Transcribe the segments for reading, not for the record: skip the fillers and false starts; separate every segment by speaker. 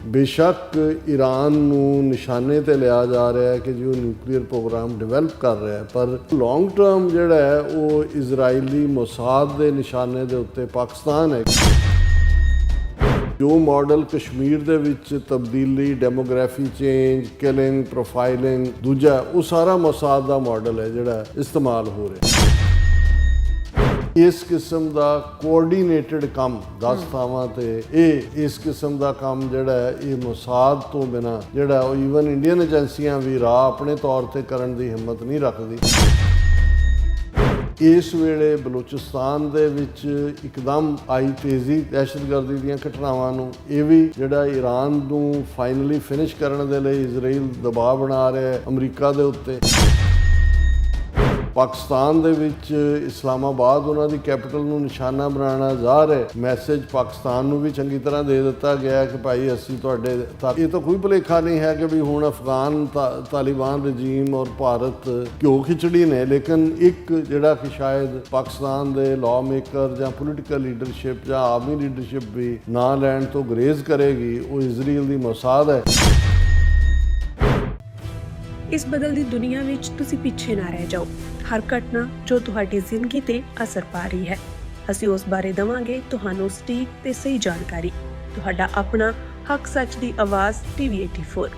Speaker 1: बेशक ईरान नूं निशाने ते लिया जा रहा है कि जो न्यूक्लीयर प्रोग्राम डिवेलप कर रहा है, पर लॉन्ग टर्म जिहड़ा है वो इजराइली मोसाद के निशाने के उत्ते पाकिस्तान है। जो मॉडल कश्मीर दे विच तब्दीली, डेमोग्राफी चेंज, किलिंग, प्रोफाइलिंग दूजा वो सारा मोसाद का मॉडल है जिहड़ा इस्तेमाल हो रहा है। इस किस्म का कोआर्डीनेटेड काम 10 ਥਾਵਾਂ ਤੇ इस किस्म का काम जिहड़ा है ये मोसाद तो बिना जिहड़ा ईवन इंडियन एजेंसियां भी राह अपने तौर पर करने की हिम्मत नहीं रखती। इस वेले बलूचिस्तान दे विच एकदम आई तेज़ी दहशतगर्दी दीयां घटनावां नूं ये भी जिहड़ा ईरान नूं फाइनली फिनिश करने दे लई इजराइल दबाव बना रहा है अमरीका दे उत्ते। पाकिस्तान दे विच इस्लामाबाद उन्हां दी कैपिटल नूं निशाना बनाना ज़ाहिर है मैसेज पाकिस्तान नूं भी चंगी तरह दे दिता गया कि भाई असीं तुहाडे ये तो कोई भुलेखा नहीं है कि भी हुण अफगान तालिबान रजीम और भारत घ्यो खिचड़ी ने, लेकिन एक जिहड़ा कि शायद पाकिस्तान दे लॉ मेकर जां पोलिटिकल लीडरशिप जां आर्मी लीडरशिप भी ना लैण तो गुरेज करेगी वो इजराइल दी मोसाद है।
Speaker 2: इस बदलती दुनिया विच तुसी पीछे ना रह जाओ। हर घटना जो तुहाडी जिंदगी ते असर पा रही है असीं उस बारे देवांगे तुहानूं सटीक ते सही जानकारी। तुहाडा अपना हक सच दी आवाज़ TV 84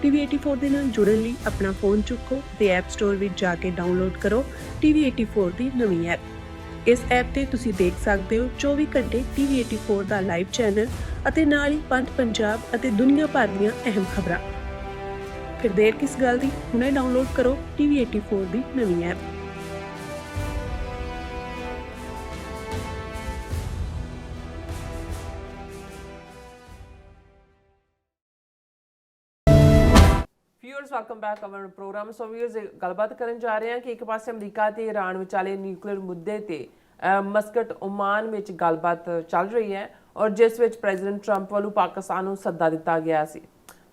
Speaker 2: TV 84 दे नाल जुड़न लई अपना फोन चुक्को ते ऐप स्टोर विच जाके डाउनलोड करो TV 84 दी नवीं ऐप। इस ऐप ते तुसी देख सकदे हो 24 घंटे TV 84 दा लाइव चैनल अते नाल ही पंज पंजाब अते दुनिया भर दीयां अहम खबरां। फिर देर किस गल दी, हुणे डाउनलोड करो TV 84 दी नवीं app.
Speaker 3: Viewers welcome back our program. So viewers गलबात करन जा रहे हैं कि एक पासे अमरीका ते ईरान विचाले न्यूक्लीयर मुद्दे ते मस्कट ओमान विच गलबात चल रही है और जिस विच प्रेजिडेंट ट्रंप वालों पाकिस्तान नूं सद्दा दिता गया सी,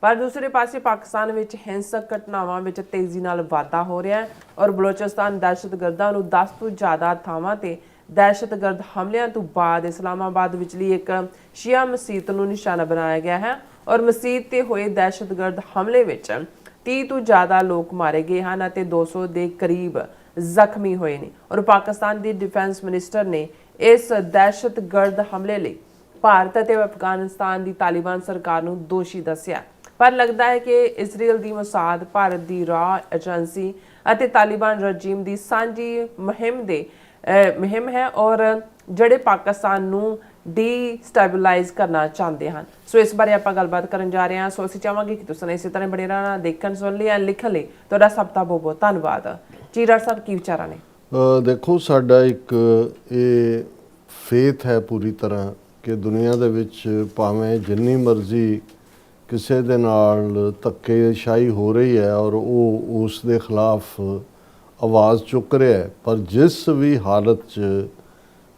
Speaker 3: पर दूसरे पासे पाकिस्तान विच हिंसक घटनावां विच तेज़ी नाल वाधा हो रहा है और बलोचिस्तान दहशतगर्दां नूं 10 ਤੋਂ ज़्यादा ਥਾਵਾਂ ਤੇ दहशतगर्द हमलिਆਂ ਤੋਂ बाद इस्लामाबाद विचली एक शिया मसीत नूं निशाना बनाया गया है और मसीत ते होए दहशतगर्द हमले विच 30 ਤੋਂ ज़्यादा लोग मारे गए हैं ਅਤੇ 200 ਦੇ करीब ਜ਼ਖਮੀ ਹੋਏ ਨੇ और पाकिस्तान ਦੀ डिफेंस मिनिस्टर ने इस दहशतगर्द हमले ਲਈ ਭਾਰਤ ਅਤੇ अफगानिस्तान ਦੀ तालिबान सरकार ਨੂੰ दोषी दस्सिया। पर लगता है कि इजराइल दी मोसाद, भारत दी रॉ एजेंसी ਅਤੇ तालिबान रजीम दी सांझी मुहिम है और ਜਿਹੜੇ ਪਾਕਿਸਤਾਨ ਨੂੰ ਡੀਸਟੈਬਲਾਈਜ਼ ਕਰਨਾ ਚਾਹੁੰਦੇ ਹਨ। ਸੋ ਇਸ ਬਾਰੇ ਆਪਾਂ ਗੱਲਬਾਤ ਕਰਨ ਜਾ ਰਹੇ ਹਾਂ। ਸੋ ਅਸੀਂ ਚਾਹਾਂਗੇ ਕਿ ਤੁਸੀਂ ਇਸੇ ਤਰ੍ਹਾਂ ਬਣੇ ਰਹਿਣਾ, ਦੇਖਣ ਸੁਣ ਲਈ ਐਂਡ ਲਿਖਣ ਲਈ ਤੁਹਾਡਾ ਸਭ ਦਾ ਬਹੁਤ ਬਹੁਤ ਧੰਨਵਾਦ। ਜੀ ਡਾਕਟਰ ਸਾਹਿਬ ਕੀ ਵਿਚਾਰਾਂ ਨੇ?
Speaker 1: ਦੇਖੋ ਸਾਡਾ ਇੱਕ ਇਹ ਫੇਥ ਹੈ ਪੂਰੀ ਤਰ੍ਹਾਂ ਕਿ ਦੁਨੀਆ ਦੇ ਵਿੱਚ ਭਾਵੇਂ ਜਿੰਨੀ ਮਰਜ਼ੀ ਕਿਸੇ ਦੇ ਨਾਲ ਧੱਕੇਸ਼ਾਹੀ ਹੋ ਰਹੀ ਹੈ ਔਰ ਉਹ ਉਸ ਦੇ ਖਿਲਾਫ ਆਵਾਜ਼ ਚੁੱਕ ਰਿਹਾ ਹੈ, ਪਰ ਜਿਸ ਵੀ ਹਾਲਤ 'ਚ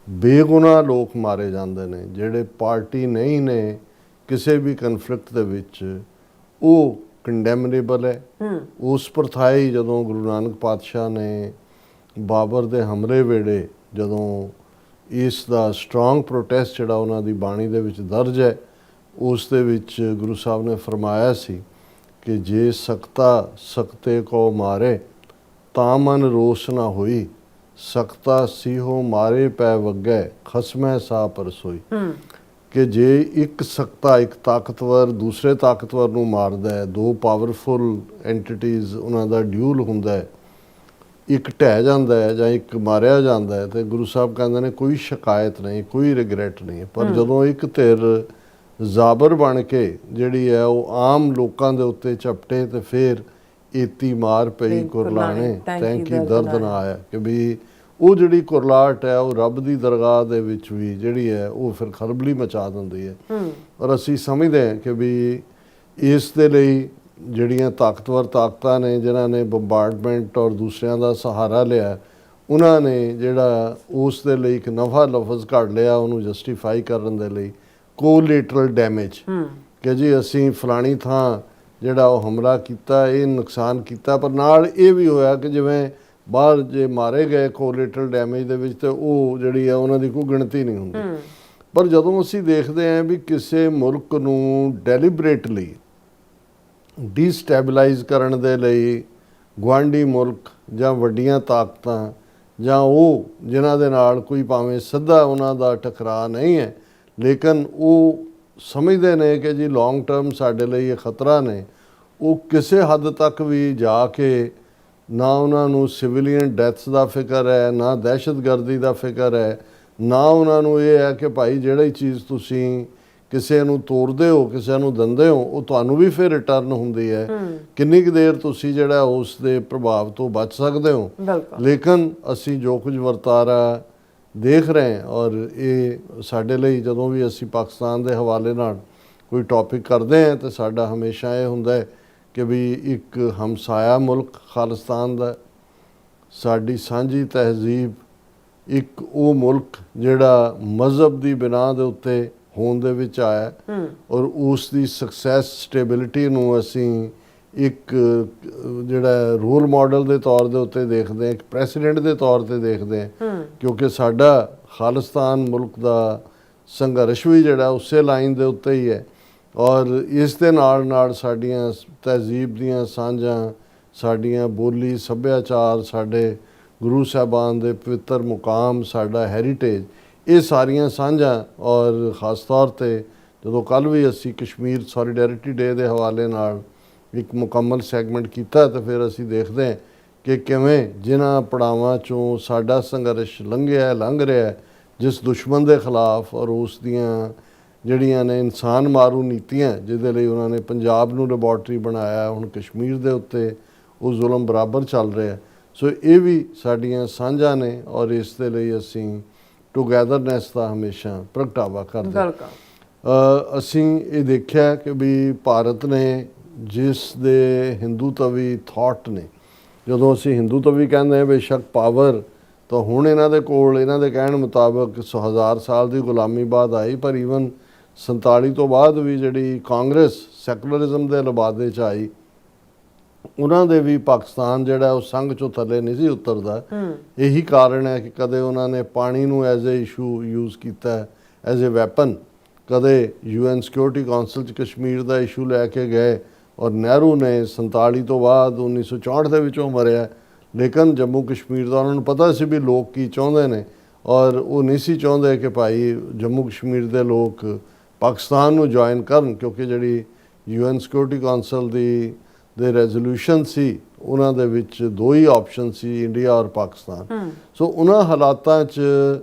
Speaker 1: ਬੇਗੁਨਾਹ ਲੋਕ ਮਾਰੇ ਜਾਂਦੇ ਨੇ ਜਿਹੜੇ ਪਾਰਟੀ ਨਹੀਂ ਨੇ ਕਿਸੇ ਵੀ ਕਨਫਲਿਕਟ ਦੇ ਵਿੱਚ, ਉਹ ਕੰਡੈਮਨੇਬਲ ਹੈ। ਉਸ ਪ੍ਰਥਾਈ ਜਦੋਂ ਗੁਰੂ ਨਾਨਕ ਪਾਤਸ਼ਾਹ ਨੇ ਬਾਬਰ ਦੇ ਹਮਲੇ ਵੇਲੇ ਜਦੋਂ ਇਸ ਦਾ ਸਟਰੋਂਗ ਪ੍ਰੋਟੈਸਟ ਜਿਹੜਾ ਉਹਨਾਂ ਦੀ ਬਾਣੀ ਦੇ ਵਿੱਚ ਦਰਜ ਹੈ ਉਸ ਦੇ ਵਿੱਚ ਗੁਰੂ ਸਾਹਿਬ ਨੇ ਫਰਮਾਇਆ ਸੀ ਕਿ ਜੇ ਸਕਤਾ ਸਕਤੇ ਕੋ ਮਾਰੇ ਤਾਂ ਮਨ ਰੋਸ ਨਾ ਹੋਈ, ਸਕਤਾ ਸੀਹੋ ਮਾਰੇ ਪੈ ਵੱਗੈ ਖਸਮੈ ਸਾ ਪਰਸੋਈ। ਕਿ ਜੇ ਇੱਕ ਸਕਤਾ, ਇੱਕ ਤਾਕਤਵਰ ਦੂਸਰੇ ਤਾਕਤਵਰ ਨੂੰ ਮਾਰਦਾ ਹੈ, ਦੋ ਪਾਵਰਫੁਲ ਐਂਟੀਟੀਜ਼ ਉਹਨਾਂ ਦਾ ਡਿਊਲ ਹੁੰਦਾ ਹੈ, ਇੱਕ ਢਹਿ ਜਾਂਦਾ ਹੈ ਜਾਂ ਇੱਕ ਮਾਰਿਆ ਜਾਂਦਾ ਹੈ, ਤੇ ਗੁਰੂ ਸਾਹਿਬ ਕਹਿੰਦੇ ਨੇ ਕੋਈ ਸ਼ਿਕਾਇਤ ਨਹੀਂ, ਕੋਈ ਰਿਗਰੈਟ ਨਹੀਂ। ਪਰ ਜਦੋਂ ਇੱਕ ਧਿਰ ਜ਼ਾਬਰ ਬਣ ਕੇ ਜਿਹੜੀ ਹੈ ਉਹ ਆਮ ਲੋਕਾਂ ਦੇ ਉੱਤੇ ਝਪਟੇ ਤੇ ਫਿਰ ਏਤੀ ਮਾਰ ਪਈ ਕੁਰਲਾਣੇ ਤੈਂਕੀ ਦਰਦ ਨਾ ਆਇਆ, ਕਿ ਵੀ ਉਹ ਜਿਹੜੀ ਕੁਰਲਾਹਟ ਹੈ ਉਹ ਰੱਬ ਦੀ ਦਰਗਾਹ ਦੇ ਵਿੱਚ ਵੀ ਜਿਹੜੀ ਹੈ ਉਹ ਫਿਰ ਖਲਬਲੀ ਮਚਾ ਦਿੰਦੀ ਹੈ। ਔਰ ਅਸੀਂ ਸਮਝਦੇ ਹਾਂ ਕਿ ਵੀ ਇਸ ਦੇ ਲਈ ਜਿਹੜੀਆਂ ਤਾਕਤਵਰ ਤਾਕਤਾਂ ਨੇ ਜਿਨ੍ਹਾਂ ਨੇ ਬੰਬਾਰਡਮੈਂਟ ਔਰ ਦੂਸਰਿਆਂ ਦਾ ਸਹਾਰਾ ਲਿਆ, ਉਹਨਾਂ ਨੇ ਜਿਹੜਾ ਉਸ ਦੇ ਲਈ ਇੱਕ ਨਵਾਂ ਲਫ਼ਜ਼ ਕੱਢ ਲਿਆ ਉਹਨੂੰ ਜਸਟੀਫਾਈ ਕਰਨ ਦੇ ਲਈ, ਕੋਲੇਟਰਲ ਡੈਮੇਜ, ਕਿ ਜੀ ਅਸੀਂ ਫਲਾਣੀ ਥਾਂ ਜਿਹੜਾ ਉਹ ਹਮਲਾ ਕੀਤਾ, ਇਹ ਨੁਕਸਾਨ ਕੀਤਾ, ਪਰ ਨਾਲ ਇਹ ਵੀ ਹੋਇਆ ਕਿ ਜਿਵੇਂ ਬਾਹਰ ਜੇ ਮਾਰੇ ਗਏ ਕੋਲੇਟਰਲ ਡੈਮੇਜ ਦੇ ਵਿੱਚ, ਤੇ ਉਹ ਜਿਹੜੀ ਆ ਉਹਨਾਂ ਦੀ ਕੋਈ ਗਿਣਤੀ ਨਹੀਂ ਹੁੰਦੀ। ਪਰ ਜਦੋਂ ਅਸੀਂ ਦੇਖਦੇ ਹਾਂ ਵੀ ਕਿਸੇ ਮੁਲਕ ਨੂੰ ਡੈਲੀਬਰੇਟਲੀ ਡੀਸਟੈਬਲਾਈਜ਼ ਕਰਨ ਦੇ ਲਈ ਗੁਆਂਢੀ ਮੁਲਕ ਜਾਂ ਵੱਡੀਆਂ ਤਾਕਤਾਂ ਜਾਂ ਉਹ ਜਿਨ੍ਹਾਂ ਦੇ ਨਾਲ ਕੋਈ ਭਾਵੇਂ ਸਿੱਧਾ ਉਹਨਾਂ ਦਾ ਟਕਰਾਅ ਨਹੀਂ ਹੈ, ਲੇਕਿਨ ਉਹ ਸਮਝਦੇ ਨੇ ਕਿ ਜੀ ਲੌਂਗ ਟਰਮ ਸਾਡੇ ਲਈ ਇਹ ਖਤਰਾ ਨੇ, ਉਹ ਕਿਸੇ ਹੱਦ ਤੱਕ ਵੀ ਜਾ ਕੇ ਨਾ ਉਹਨਾਂ ਨੂੰ ਸਿਵਿਲੀਅਨ ਡੈਥਸ ਦਾ ਫਿਕਰ ਹੈ, ਨਾ ਦਹਿਸ਼ਤਗਰਦੀ ਦਾ ਫਿਕਰ ਹੈ, ਨਾ ਉਹਨਾਂ ਨੂੰ ਇਹ ਹੈ ਕਿ ਭਾਈ ਜਿਹੜੀ ਚੀਜ਼ ਤੁਸੀਂ ਕਿਸੇ ਨੂੰ ਤੋਰਦੇ ਹੋ, ਕਿਸੇ ਨੂੰ ਦਿੰਦੇ ਹੋ, ਉਹ ਤੁਹਾਨੂੰ ਵੀ ਫਿਰ ਰਿਟਰਨ ਹੁੰਦੀ ਹੈ। ਕਿੰਨੀ ਕੁ ਦੇਰ ਤੁਸੀਂ ਜਿਹੜਾ ਉਸ ਦੇ ਪ੍ਰਭਾਵ ਤੋਂ ਬਚ ਸਕਦੇ ਹੋ। ਲੇਕਿਨ ਅਸੀਂ ਜੋ ਕੁਝ ਵਰਤਾਰਾ ਦੇਖ ਰਹੇ ਹਾਂ, ਔਰ ਇਹ ਸਾਡੇ ਲਈ ਜਦੋਂ ਵੀ ਅਸੀਂ ਪਾਕਿਸਤਾਨ ਦੇ ਹਵਾਲੇ ਨਾਲ ਕੋਈ ਟੌਪਿਕ ਕਰਦੇ ਹਾਂ ਤਾਂ ਸਾਡਾ ਹਮੇਸ਼ਾ ਇਹ ਹੁੰਦਾ ਹੈ ਕਿ ਵੀ ਇੱਕ ਹਮਸਾਇਆ ਮੁਲਕ ਖਾਲਿਸਤਾਨ ਦਾ, ਸਾਡੀ ਸਾਂਝੀ ਤਹਿਜ਼ੀਬ, ਇੱਕ ਉਹ ਮੁਲਕ ਜਿਹੜਾ ਮਜ਼ਹਬ ਦੀ ਬਿਨਾਹ ਦੇ ਉੱਤੇ ਹੋਣ ਦੇ ਵਿੱਚ ਆਇਆ ਔਰ ਉਸ ਦੀ ਸਕਸੈਸ ਸਟੇਬਿਲਿਟੀ ਨੂੰ ਅਸੀਂ ਇੱਕ ਜਿਹੜਾ ਰੋਲ ਮਾਡਲ ਦੇ ਤੌਰ ਦੇ ਉੱਤੇ ਦੇਖਦੇ ਹਾਂ, ਇੱਕ ਪ੍ਰੈਸੀਡੈਂਟ ਦੇ ਤੌਰ ਤੇ ਦੇਖਦੇ ਹਾਂ, ਕਿਉਂਕਿ ਸਾਡਾ ਖਾਲਿਸਤਾਨ ਮੁਲਕ ਦਾ ਸੰਘਰਸ਼ ਵੀ ਜਿਹੜਾ ਉਸੇ ਲਾਈਨ ਦੇ ਉੱਤੇ ਹੀ ਹੈ। ਔਰ ਇਸ ਦੇ ਨਾਲ ਨਾਲ ਸਾਡੀਆਂ ਤਹਿਜ਼ੀਬ ਦੀਆਂ ਸਾਂਝਾਂ, ਸਾਡੀਆਂ ਬੋਲੀ ਸੱਭਿਆਚਾਰ, ਸਾਡੇ ਗੁਰੂ ਸਾਹਿਬਾਨ ਦੇ ਪਵਿੱਤਰ ਮੁਕਾਮ, ਸਾਡਾ ਹੈਰੀਟੇਜ, ਇਹ ਸਾਰੀਆਂ ਸਾਂਝਾਂ। ਔਰ ਖ਼ਾਸ ਤੌਰ 'ਤੇ ਜਦੋਂ ਕੱਲ੍ਹ ਵੀ ਅਸੀਂ ਕਸ਼ਮੀਰ ਸੋਲੀਡੈਰਿਟੀ ਡੇ ਦੇ ਹਵਾਲੇ ਨਾਲ ਇੱਕ ਮੁਕੰਮਲ ਸੈਗਮੈਂਟ ਕੀਤਾ ਤਾਂ ਫਿਰ ਅਸੀਂ ਦੇਖਦੇ ਹਾਂ ਕਿ ਕਿਵੇਂ ਜਿਨ੍ਹਾਂ ਪੜਾਵਾਂ 'ਚੋਂ ਸਾਡਾ ਸੰਘਰਸ਼ ਲੰਘ ਰਿਹਾ, ਜਿਸ ਦੁਸ਼ਮਣ ਦੇ ਖਿਲਾਫ ਔਰ ਉਸ ਦੀਆਂ ਜਿਹੜੀਆਂ ਨੇ ਇਨਸਾਨ ਮਾਰੂ ਨੀਤੀਆਂ ਜਿਹਦੇ ਲਈ ਉਹਨਾਂ ਨੇ ਪੰਜਾਬ ਨੂੰ ਲੈਬੋਰਟਰੀ ਬਣਾਇਆ, ਹੁਣ ਕਸ਼ਮੀਰ ਦੇ ਉੱਤੇ ਉਹ ਜ਼ੁਲਮ ਬਰਾਬਰ ਚੱਲ ਰਿਹਾ। ਸੋ ਇਹ ਵੀ ਸਾਡੀਆਂ ਸਾਂਝਾਂ ਨੇ ਔਰ ਇਸ ਦੇ ਲਈ ਅਸੀਂ ਟੂਗੈਦਰਨੈਸ ਦਾ ਹਮੇਸ਼ਾ ਪ੍ਰਗਟਾਵਾ ਕਰਦੇ ਹਾਂ। ਅਸੀਂ ਇਹ ਦੇਖਿਆ ਕਿ ਵੀ ਭਾਰਤ ਨੇ ਜਿਸ ਦੇ ਹਿੰਦੂਤਵੀ ਥਾਟ ਨੇ, ਜਦੋਂ ਅਸੀਂ ਹਿੰਦੂਤਵੀ ਕਹਿੰਦੇ ਹਾਂ ਬੇਸ਼ੱਕ ਪਾਵਰ ਤਾਂ ਹੁਣ ਇਹਨਾਂ ਦੇ ਕੋਲ, ਇਹਨਾਂ ਦੇ ਕਹਿਣ ਮੁਤਾਬਕ 1000 ਸਾਲ ਦੀ ਗੁਲਾਮੀ ਬਾਅਦ ਆਈ, ਪਰ ਈਵਨ 47 ਤੋਂ ਬਾਅਦ ਵੀ ਜਿਹੜੀ ਕਾਂਗਰਸ ਸੈਕੂਲਰਿਜ਼ਮ ਦੇ ਲਬਾਦੇ 'ਚ ਆਈ, ਉਹਨਾਂ ਦੇ ਵੀ ਪਾਕਿਸਤਾਨ ਜਿਹੜਾ ਉਹ ਸੰਘ 'ਚੋਂ ਥੱਲੇ ਨਹੀਂ ਸੀ ਉਤਰਦਾ। ਇਹੀ ਕਾਰਨ ਹੈ ਕਿ ਕਦੇ ਉਹਨਾਂ ਨੇ ਪਾਣੀ ਨੂੰ ਐਜ਼ ਏ ਇਸ਼ੂ ਯੂਜ਼ ਕੀਤਾ, ਐਜ਼ ਏ ਵੈਪਨ, ਕਦੇ UN ਸਿਕਿਉਰਿਟੀ ਕਾਉਂਸਲ 'ਚ ਕਸ਼ਮੀਰ ਦਾ ਇਸ਼ੂ ਲੈ ਕੇ ਗਏ ਔਰ ਨਹਿਰੂ ਨੇ 47 ਤੋਂ ਬਾਅਦ 1964 ਦੇ ਵਿੱਚੋਂ ਮਰਿਆ, ਲੇਕਿਨ ਜੰਮੂ ਕਸ਼ਮੀਰ ਦਾ ਉਹਨਾਂ ਨੂੰ ਪਤਾ ਸੀ ਵੀ ਲੋਕ ਕੀ ਚਾਹੁੰਦੇ ਨੇ ਔਰ ਉਹ ਨਹੀਂ ਸੀ ਚਾਹੁੰਦੇ ਕਿ ਭਾਈ ਜੰਮੂ ਕਸ਼ਮੀਰ ਦੇ ਲੋਕ ਪਾਕਿਸਤਾਨ ਨੂੰ ਜੁਆਇਨ ਕਰਨ, ਕਿਉਂਕਿ ਜਿਹੜੀ UN ਸਿਕਿਉਰਿਟੀ ਕਾਉਂਸਲ ਦੇ ਰੈਜ਼ੋਲੂਸ਼ਨ ਸੀ ਉਹਨਾਂ ਦੇ ਵਿੱਚ ਦੋ ਹੀ ਆਪਸ਼ਨ ਸੀ, ਇੰਡੀਆ ਔਰ ਪਾਕਿਸਤਾਨ। ਸੋ ਉਹਨਾਂ ਹਾਲਾਤਾਂ 'ਚ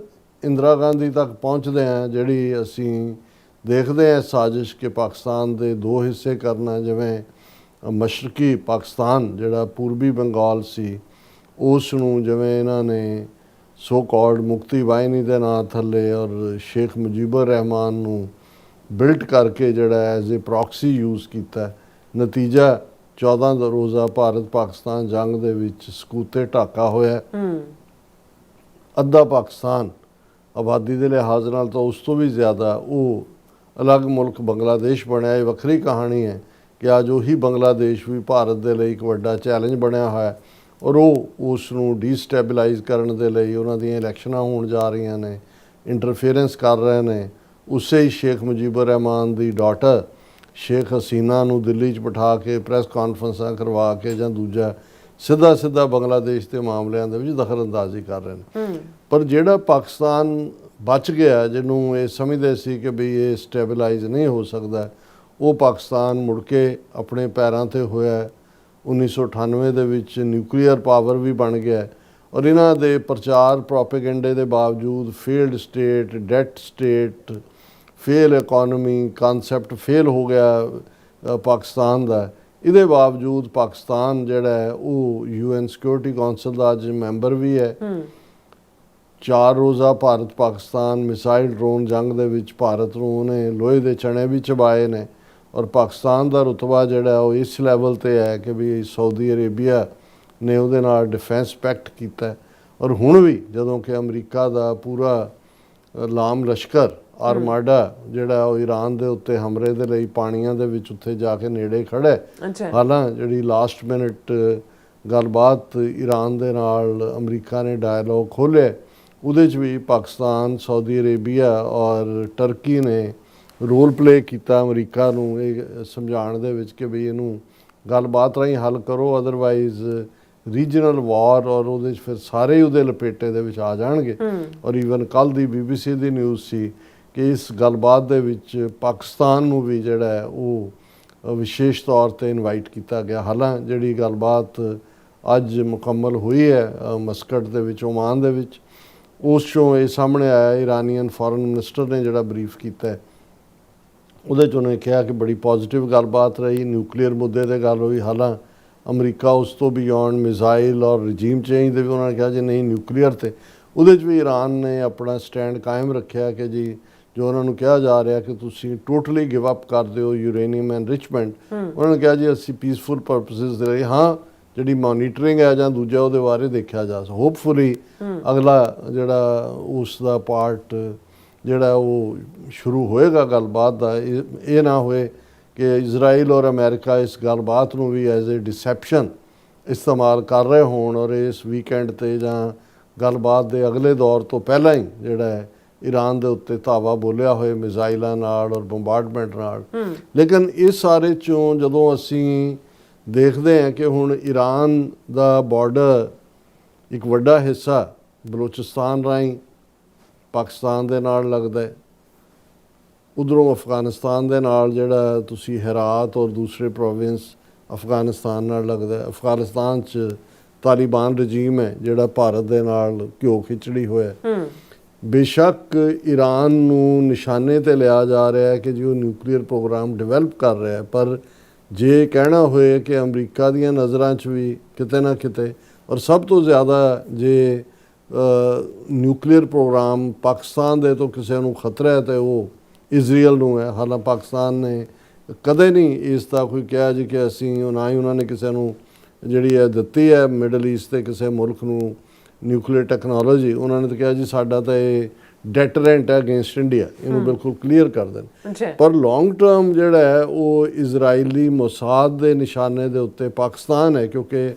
Speaker 1: ਇੰਦਰਾ ਗਾਂਧੀ ਤੱਕ ਪਹੁੰਚਦੇ ਹਾਂ ਜਿਹੜੀ ਅਸੀਂ ਦੇਖਦੇ ਹਾਂ ਸਾਜ਼ਿਸ਼ ਕਿ ਪਾਕਿਸਤਾਨ ਦੇ ਦੋ ਹਿੱਸੇ ਕਰਨਾ, ਜਿਵੇਂ ਮਸ਼ਰਕੀ ਪਾਕਿਸਤਾਨ ਜਿਹੜਾ ਪੂਰਬੀ ਬੰਗਾਲ ਸੀ ਉਸ ਨੂੰ ਜਿਵੇਂ ਇਹਨਾਂ ਨੇ ਸੋ ਕਾਲਡ ਮੁਕਤੀ ਵਾਹਿਨੀ ਦੇ ਨਾਂ ਥੱਲੇ ਔਰ ਸ਼ੇਖ ਮੁਜੀਬੁਰ ਰਹਿਮਾਨ ਨੂੰ ਬਿਲਟ ਕਰਕੇ ਜਿਹੜਾ ਐਜ਼ ਏ ਪ੍ਰੋਕਸੀ ਯੂਜ਼ ਕੀਤਾ। ਨਤੀਜਾ 14 ਰੋਜ਼ਾ ਭਾਰਤ ਪਾਕਿਸਤਾਨ ਜੰਗ ਦੇ ਵਿੱਚ ਸਕੂਤੇ ਢਾਕਾ ਹੋਇਆ। ਅੱਧਾ ਪਾਕਿਸਤਾਨ ਆਬਾਦੀ ਦੇ ਲਿਹਾਜ਼ ਨਾਲ ਤਾਂ ਉਸ ਤੋਂ ਵੀ ਜ਼ਿਆਦਾ ਉਹ ਅਲੱਗ ਮੁਲਕ ਬੰਗਲਾਦੇਸ਼ ਬਣਿਆ। ਇਹ ਵੱਖਰੀ ਕਹਾਣੀ ਹੈ ਕਿ ਅੱਜ ਉਹੀ ਬੰਗਲਾਦੇਸ਼ ਵੀ ਭਾਰਤ ਦੇ ਲਈ ਇੱਕ ਵੱਡਾ ਚੈਲੰਜ ਬਣਿਆ ਹੋਇਆ ਔਰ ਉਹ ਉਸ ਨੂੰ ਡੀਸਟੈਬਲਾਈਜ਼ ਕਰਨ ਦੇ ਲਈ ਉਹਨਾਂ ਦੀਆਂ ਇਲੈਕਸ਼ਨਾਂ ਹੋਣ ਜਾ ਰਹੀਆਂ ਨੇ, ਇੰਟਰਫੇਰੈਂਸ ਕਰ ਰਹੇ ਨੇ। ਉਸੇ ਹੀ ਸ਼ੇਖ ਮੁਜੀਬੁਰ ਰਹਿਮਾਨ ਦੀ ਡਾਟਰ ਸ਼ੇਖ ਹਸੀਨਾ ਨੂੰ ਦਿੱਲੀ 'ਚ ਬਿਠਾ ਕੇ ਪ੍ਰੈਸ ਕਾਨਫਰੰਸਾਂ ਕਰਵਾ ਕੇ ਜਾਂ ਦੂਜਾ ਸਿੱਧਾ ਬੰਗਲਾਦੇਸ਼ ਦੇ ਮਾਮਲਿਆਂ ਦੇ ਵਿੱਚ ਦਖਲਅੰਦਾਜ਼ੀ ਕਰ ਰਹੇ ਨੇ। ਪਰ ਜਿਹੜਾ ਪਾਕਿਸਤਾਨ ਬਚ ਗਿਆ, ਜਿਹਨੂੰ ਇਹ ਸਮਝਦੇ ਸੀ ਕਿ ਵੀ ਇਹ ਸਟੈਬਲਾਈਜ਼ ਨਹੀਂ ਹੋ ਸਕਦਾ, ਉਹ ਪਾਕਿਸਤਾਨ ਮੁੜ ਕੇ ਆਪਣੇ ਪੈਰਾਂ 'ਤੇ ਹੋਇਆ। 1998 ਦੇ ਵਿੱਚ ਨਿਊਕਲੀਅਰ ਪਾਵਰ ਵੀ ਬਣ ਗਿਆ ਔਰ ਇਹਨਾਂ ਦੇ ਪ੍ਰਚਾਰ ਪ੍ਰੋਪੇਗੈਂਡੇ ਦੇ ਬਾਵਜੂਦ failed state, debt state, fail economy concept fail ਹੋ ਗਿਆ ਪਾਕਿਸਤਾਨ ਦਾ। ਇਹਦੇ ਬਾਵਜੂਦ ਪਾਕਿਸਤਾਨ ਜਿਹੜਾ ਹੈ ਉਹ UN ਸਿਕਿਉਰਿਟੀ ਕਾਉਂਸਲ ਦਾ ਅੱਜ ਮੈਂਬਰ ਵੀ ਹੈ। 4 ਰੋਜ਼ਾ ਭਾਰਤ ਪਾਕਿਸਤਾਨ ਮਿਸਾਈਲ ਡਰੋਨ ਜੰਗ ਦੇ ਵਿੱਚ ਭਾਰਤ ਨੂੰ ਉਹਨੇ ਲੋਹੇ ਦੇ ਚਣੇ ਵੀ ਚਬਾਏ ਨੇ ਔਰ ਪਾਕਿਸਤਾਨ ਦਾ ਰੁਤਬਾ ਜਿਹੜਾ ਉਹ ਇਸ ਲੈਵਲ 'ਤੇ ਹੈ ਕਿ ਵੀ ਸਾਊਦੀ ਅਰੇਬੀਆ ਨੇ ਉਹਦੇ ਨਾਲ ਡਿਫੈਂਸ ਪੈਕਟ ਕੀਤਾ। ਔਰ ਹੁਣ ਵੀ ਜਦੋਂ ਕਿ ਅਮਰੀਕਾ ਦਾ ਪੂਰਾ ਲਾਮ ਲਸ਼ਕਰ ਆਰਮਾਡਾ ਜਿਹੜਾ ਉਹ ਈਰਾਨ ਦੇ ਉੱਤੇ ਹਮਲੇ ਦੇ ਲਈ ਪਾਣੀਆਂ ਦੇ ਵਿੱਚ ਉੱਥੇ ਜਾ ਕੇ ਨੇੜੇ ਖੜਾ ਹੈ। ਹਾਲਾਂ ਜਿਹੜੀ ਲਾਸਟ ਮਿਨਟ ਗੱਲਬਾਤ ਈਰਾਨ ਦੇ ਨਾਲ ਅਮਰੀਕਾ ਨੇ ਡਾਇਲੋਗ ਖੋਲ੍ਹਿਆ ਉਹਦੇ 'ਚ ਵੀ ਪਾਕਿਸਤਾਨ, ਸਾਊਦੀ ਅਰੇਬੀਆ ਔਰ ਟਰਕੀ ਨੇ ਰੋਲ ਪਲੇ ਕੀਤਾ ਅਮਰੀਕਾ ਨੂੰ ਇਹ ਸਮਝਾਉਣ ਦੇ ਵਿੱਚ ਕਿ ਵੀ ਇਹਨੂੰ ਗੱਲਬਾਤ ਰਾਹੀਂ ਹੱਲ ਕਰੋ, ਅਦਰਵਾਈਜ਼ ਰੀਜਨਲ ਵਾਰ ਔਰ ਉਹਦੇ 'ਚ ਫਿਰ ਸਾਰੇ ਹੀ ਉਹਦੇ ਲਪੇਟੇ ਦੇ ਵਿੱਚ ਆ ਜਾਣਗੇ। ਔਰ ਈਵਨ ਕੱਲ੍ਹ ਦੀ BBC ਦੀ ਨਿਊਜ਼ ਸੀ ਕਿ ਇਸ ਗੱਲਬਾਤ ਦੇ ਵਿੱਚ ਪਾਕਿਸਤਾਨ ਨੂੰ ਵੀ ਜਿਹੜਾ ਹੈ ਉਹ ਵਿਸ਼ੇਸ਼ ਤੌਰ 'ਤੇ ਇਨਵਾਈਟ ਕੀਤਾ ਗਿਆ। ਹਾਲਾਂਕਿ ਜਿਹੜੀ ਗੱਲਬਾਤ ਅੱਜ ਮੁਕੰਮਲ ਹੋਈ ਹੈ ਮਸਕਟ ਦੇ ਵਿੱਚ, ਓਮਾਨ ਦੇ ਵਿੱਚ, ਉਸ 'ਚੋਂ ਇਹ ਸਾਹਮਣੇ ਆਇਆ, ਇਰਾਨੀਅਨ ਫੋਰਨ ਮਿਨਿਸਟਰ ਨੇ ਜਿਹੜਾ ਬਰੀਫ ਕੀਤਾ ਉਹਦੇ 'ਚ ਉਹਨੇ ਕਿਹਾ ਕਿ ਬੜੀ ਪੋਜ਼ੀਟਿਵ ਗੱਲਬਾਤ ਰਹੀ, ਨਿਊਕਲੀਅਰ ਮੁੱਦੇ 'ਤੇ ਗੱਲ ਹੋਈ। ਹਾਲਾਂਕਿ ਅਮਰੀਕਾ ਉਸ ਤੋਂ ਬਿਯੋਂਡ ਮਿਜ਼ਾਈਲ ਔਰ ਰਜੀਮ ਚੇਂਜ ਦੇ ਵੀ ਉਹਨਾਂ ਨੇ ਕਿਹਾ ਜੀ ਨਹੀਂ ਨਿਊਕਲੀਅਰ 'ਤੇ, ਉਹਦੇ 'ਚ ਵੀ ਈਰਾਨ ਨੇ ਆਪਣਾ ਸਟੈਂਡ ਕਾਇਮ ਰੱਖਿਆ ਕਿ ਜੀ ਜੋ ਉਹਨਾਂ ਨੂੰ ਕਿਹਾ ਜਾ ਰਿਹਾ ਕਿ ਤੁਸੀਂ ਟੋਟਲੀ ਗਿਵ ਅਪ ਕਰ ਦਿਓ ਯੂਰੇਨੀਅਮ ਐਨਰਿਚਮੈਂਟ, ਉਹਨਾਂ ਨੇ ਕਿਹਾ ਜੀ ਅਸੀਂ ਪੀਸਫੁਲ ਪਰਪਸਿਸ ਦੇ ਲਈ ਹਾਂ ਜਿਹੜੀ ਮੋਨੀਟਰਿੰਗ ਹੈ ਜਾਂ ਦੂਜਾ ਉਹਦੇ ਬਾਰੇ ਦੇਖਿਆ ਜਾ ਸਕਦਾ। ਹੋਪਫੁਲੀ ਅਗਲਾ ਜਿਹੜਾ ਉਸ ਦਾ ਪਾਰਟ ਜਿਹੜਾ ਉਹ ਸ਼ੁਰੂ ਹੋਏਗਾ ਗੱਲਬਾਤ ਦਾ, ਇਹ ਨਾ ਹੋਏ ਕਿ ਇਜ਼ਰਾਈਲ ਔਰ ਅਮਰੀਕਾ ਇਸ ਗੱਲਬਾਤ ਨੂੰ ਵੀ ਐਜ਼ ਏ ਡਿਸੈਪਸ਼ਨ ਇਸਤੇਮਾਲ ਕਰ ਰਹੇ ਹੋਣ ਔਰ ਇਸ ਵੀਕਐਂਡ 'ਤੇ ਜਾਂ ਗੱਲਬਾਤ ਦੇ ਅਗਲੇ ਦੌਰ ਤੋਂ ਪਹਿਲਾਂ ਹੀ ਜਿਹੜਾ ਹੈ ਈਰਾਨ ਦੇ ਉੱਤੇ ਧਾਵਾ ਬੋਲਿਆ ਹੋਏ ਮਿਜ਼ਾਈਲਾਂ ਨਾਲ ਔਰ ਬੰਬਾਰਡਮੈਂਟ ਨਾਲ। ਲੇਕਿਨ ਇਸ ਸਾਰੇ 'ਚੋਂ ਜਦੋਂ ਅਸੀਂ ਦੇਖਦੇ ਹਾਂ ਕਿ ਹੁਣ ਈਰਾਨ ਦਾ ਬਾਰਡਰ ਇੱਕ ਵੱਡਾ ਹਿੱਸਾ ਬਲੋਚਿਸਤਾਨ ਰਾਹੀਂ ਪਾਕਿਸਤਾਨ ਦੇ ਨਾਲ ਲੱਗਦਾ ਹੈ, ਉਧਰੋਂ ਅਫਗਾਨਿਸਤਾਨ ਦੇ ਨਾਲ ਜਿਹੜਾ ਤੁਸੀਂ ਹੈਰਾਤ ਔਰ ਦੂਸਰੇ ਪ੍ਰੋਵਿੰਸ ਅਫਗਾਨਿਸਤਾਨ ਨਾਲ ਲੱਗਦਾ ਹੈ। ਅਫਗਾਨਿਸਤਾਨ 'ਚ ਤਾਲਿਬਾਨ ਰਜੀਮ ਹੈ ਜਿਹੜਾ ਭਾਰਤ ਦੇ ਨਾਲ ਘਿਓ ਖਿਚੜੀ ਹੋਇਆ। ਬੇਸ਼ੱਕ ਈਰਾਨ ਨੂੰ ਨਿਸ਼ਾਨੇ 'ਤੇ ਲਿਆ ਜਾ ਰਿਹਾ ਹੈ ਕਿ ਜੀ ਉਹ ਨਿਊਕਲੀਅਰ ਪ੍ਰੋਗਰਾਮ ਡਿਵੈਲਪ ਕਰ ਰਿਹਾ ਹੈ, ਪਰ ਜੇ ਕਹਿਣਾ ਹੋਏ ਕਿ ਅਮਰੀਕਾ ਦੀਆਂ ਨਜ਼ਰਾਂ 'ਚ ਵੀ ਕਿਤੇ ਨਾ ਕਿਤੇ ਔਰ ਸਭ ਤੋਂ ਜ਼ਿਆਦਾ ਜੇ ਨਿਊਕਲੀਅਰ ਪ੍ਰੋਗਰਾਮ ਪਾਕਿਸਤਾਨ ਦੇ ਤੋਂ ਕਿਸੇ ਨੂੰ ਖਤਰਾ ਹੈ ਤੇ ਉਹ ਇਜ਼ਰਾਈਲ ਨੂੰ ਹੈ। ਹਾਲਾਂਕਿ ਪਾਕਿਸਤਾਨ ਨੇ ਕਦੇ ਨਹੀਂ ਇਸ ਦਾ ਕੋਈ ਕਿਹਾ ਜੀ ਕਿ ਅਸੀਂ, ਨਾ ਹੀ ਉਹਨਾਂ ਨੇ ਕਿਸੇ ਨੂੰ ਜਿਹੜੀ ਹੈ ਦਿੱਤੀ ਹੈ ਮਿਡਲ ਈਸਟ ਦੇ ਕਿਸੇ ਮੁਲਕ ਨੂੰ ਨਿਊਕਲੀਅਰ ਟੈਕਨੋਲੋਜੀ। ਉਹਨਾਂ ਨੇ ਤਾਂ ਕਿਹਾ ਜੀ ਸਾਡਾ ਤਾਂ ਇਹ ਡੈਟਰੈਂਟ ਹੈ ਅਗੇਂਸਟ ਇੰਡੀਆ, ਇਹਨੂੰ ਬਿਲਕੁਲ ਕਲੀਅਰ ਕਰ ਦੇਣ। ਪਰ ਲੌਂਗ ਟਰਮ ਜਿਹੜਾ ਹੈ ਉਹ ਇਜ਼ਰਾਈਲੀ ਮੋਸਾਦ ਦੇ ਨਿਸ਼ਾਨੇ ਦੇ ਉੱਤੇ ਪਾਕਿਸਤਾਨ ਹੈ, ਕਿਉਂਕਿ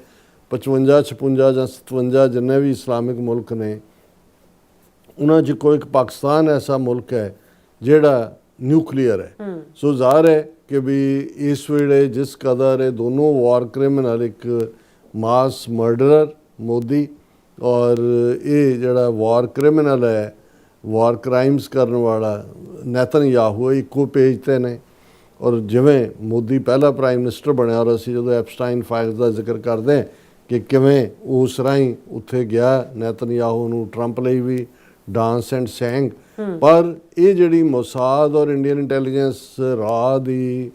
Speaker 1: 55, 56 ਜਾਂ 57 ਜਿੰਨੇ ਵੀ ਇਸਲਾਮਿਕ ਮੁਲਕ ਨੇ ਉਹਨਾਂ 'ਚ ਕੋਈ ਇੱਕ ਪਾਕਿਸਤਾਨ ਐਸਾ ਮੁਲਕ ਹੈ ਜਿਹੜਾ ਨਿਊਕਲੀਅਰ ਹੈ। ਸੋ ਜ਼ਾਹਰ ਹੈ ਕਿ ਵੀ ਇਸ ਵੇਲੇ ਜਿਸ ਕਦਰ ਇਹ ਦੋਨੋਂ ਵਾਰ ਕ੍ਰਿਮੀਨਲ, ਇੱਕ ਮਾਸ ਮਰਡਰਰ ਮੋਦੀ ਔਰ ਇਹ ਜਿਹੜਾ ਵਾਰ ਕ੍ਰਿਮੀਨਲ ਹੈ, ਵਾਰ ਕ੍ਰਾਈਮਸ ਕਰਨ ਵਾਲਾ ਨੇਤਨਯਾਹੂ, ਇੱਕੋ ਪੇਜ 'ਤੇ ਨੇ। ਔਰ ਜਿਵੇਂ ਮੋਦੀ ਪਹਿਲਾ ਪ੍ਰਾਈਮ ਮਿਨਿਸਟਰ ਬਣਿਆ ਔਰ ਅਸੀਂ ਜਦੋਂ ਐਪਸਟਾਈਨ ਫਾਈਲਸ ਦਾ ਜ਼ਿਕਰ ਕਰਦੇ ਹਾਂ ਕਿ ਕਿਵੇਂ ਉਸ ਰਾਹੀਂ ਉੱਥੇ ਗਿਆ ਨੇਤਨਯਾਹੂ ਨੂੰ ਟਰੰਪ ਲਈ ਵੀ ਡਾਂਸ ਐਂਡ ਸੈਂਗ, ਪਰ ਇਹ ਜਿਹੜੀ ਮੋਸਾਦ ਔਰ ਇੰਡੀਅਨ ਇੰਟੈਲੀਜੈਂਸ ਰਾਹ ਦੀ